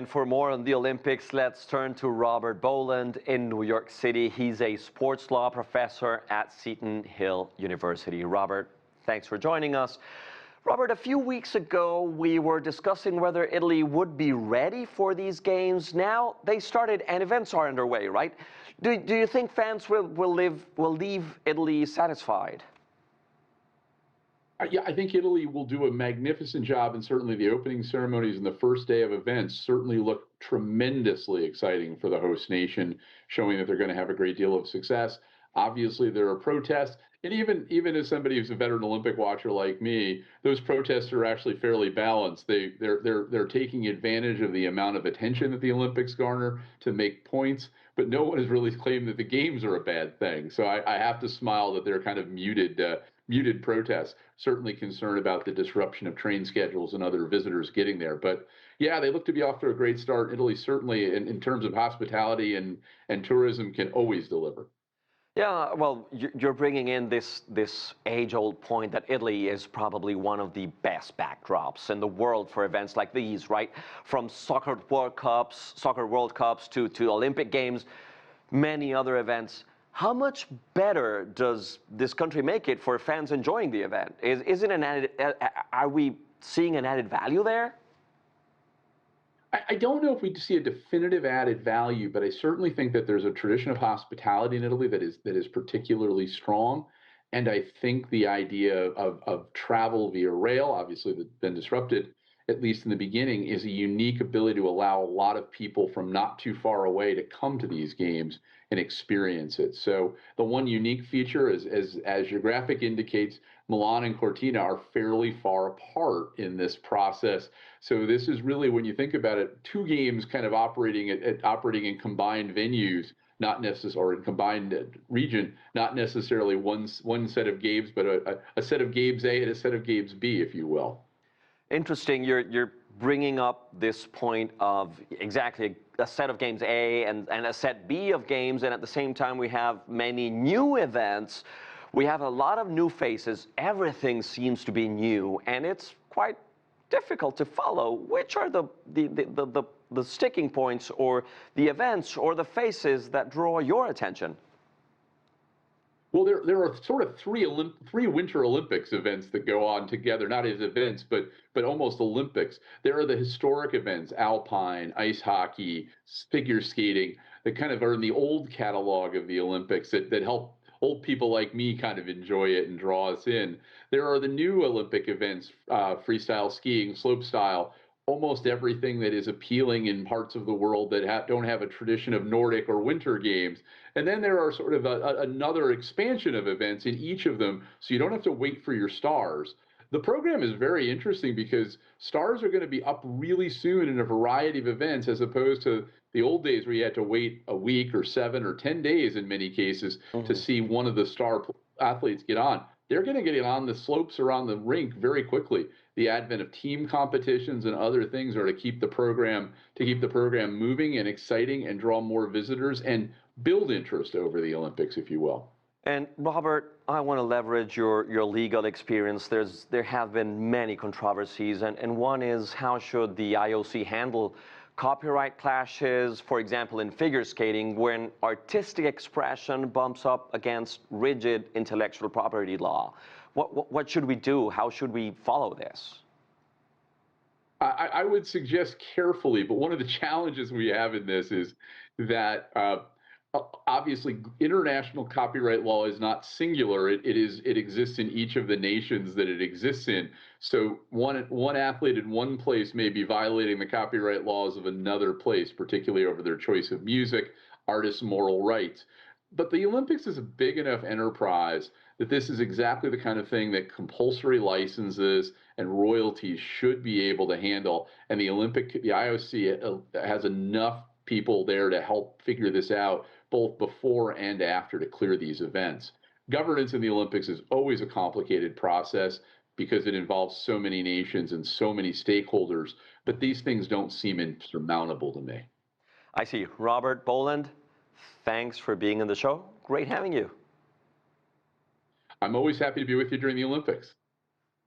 And for more on the Olympics, let's turn to Robert Boland in New York City. He's a sports law professor at Seton Hall University. Robert, thanks for joining us. Robert, a few weeks ago, we were discussing whether Italy would be ready for these games. Now they started and events are underway, right? Do you think fans will leave Italy satisfied? Yeah, I think Italy will do a magnificent job, and certainly the opening ceremonies and the first day of events certainly look tremendously exciting for the host nation, showing that they're going to have a great deal of success. Obviously, there are protests, and even as somebody who's a veteran Olympic watcher like me, those protests are actually fairly balanced. They're taking advantage of the amount of attention that the Olympics garner to make points, but no one has really claimed that the games are a bad thing. So I have to smile that they're kind of muted protests, certainly concerned about the disruption of train schedules and other visitors getting there. But yeah, they look to be off to a great start. Italy certainly, in terms of hospitality and tourism, can always deliver. Yeah, well, you're bringing in this age-old point that Italy is probably one of the best backdrops in the world for events like these, right? From soccer World Cups to Olympic Games, many other events. How much better does this country make it for fans enjoying the event? Is it an added? Are we seeing an added value there? I don't know if we see a definitive added value, but I certainly think that there's a tradition of hospitality in Italy that is particularly strong. And I think the idea of travel via rail, obviously that's been disrupted, at least in the beginning, is a unique ability to allow a lot of people from not too far away to come to these games and experience it. So the one unique feature is, as your graphic indicates, Milan and Cortina are fairly far apart in this process. So this is really, when you think about it, two games kind of operating in combined venues, not necessarily, or in combined region, not necessarily one set of games, but a set of games A and a set of games B, if you will. Interesting. You're bringing up this point of exactly a set of games A and a set B of games, and at the same time we have many new events. We have a lot of new faces. Everything seems to be new, and it's quite difficult to follow. Which are the sticking points, or the events, or the faces that draw your attention? Well, there are sort of three Winter Olympics events that go on together, not as events, but almost Olympics. There are the historic events, alpine, ice hockey, figure skating, that kind of are in the old catalog of the Olympics that help old people like me kind of enjoy it and draw us in. There are the new Olympic events, freestyle skiing, slopestyle, almost everything that is appealing in parts of the world that don't have a tradition of Nordic or winter games. And then there are sort of another expansion of events in each of them, so you don't have to wait for your stars. The program is very interesting because stars are going to be up really soon in a variety of events, as opposed to the old days where you had to wait a week or 7 or 10 days in many cases to see one of the star athletes get on. They're going to get on the slopes around the rink very quickly. The advent of team competitions and other things are to keep the program moving and exciting and draw more visitors and build interest over the Olympics, if you will. And Robert, I want to leverage your legal experience. There have been many controversies, and one is, how should the IOC handle copyright clashes, for example, in figure skating, when artistic expression bumps up against rigid intellectual property law? What should we do? How should we follow this? I would suggest carefully, but one of the challenges we have in this is that obviously international copyright law is not singular. It exists in each of the nations that it exists in. So one athlete in one place may be violating the copyright laws of another place, particularly over their choice of music, artists' moral rights. But the Olympics is a big enough enterprise that this is exactly the kind of thing that compulsory licenses and royalties should be able to handle. And the IOC has enough people there to help figure this out, both before and after, to clear these events. Governance in the Olympics is always a complicated process because it involves so many nations and so many stakeholders, but these things don't seem insurmountable to me. I see. Robert Boland, thanks for being on the show. Great having you. I'm always happy to be with you during the Olympics.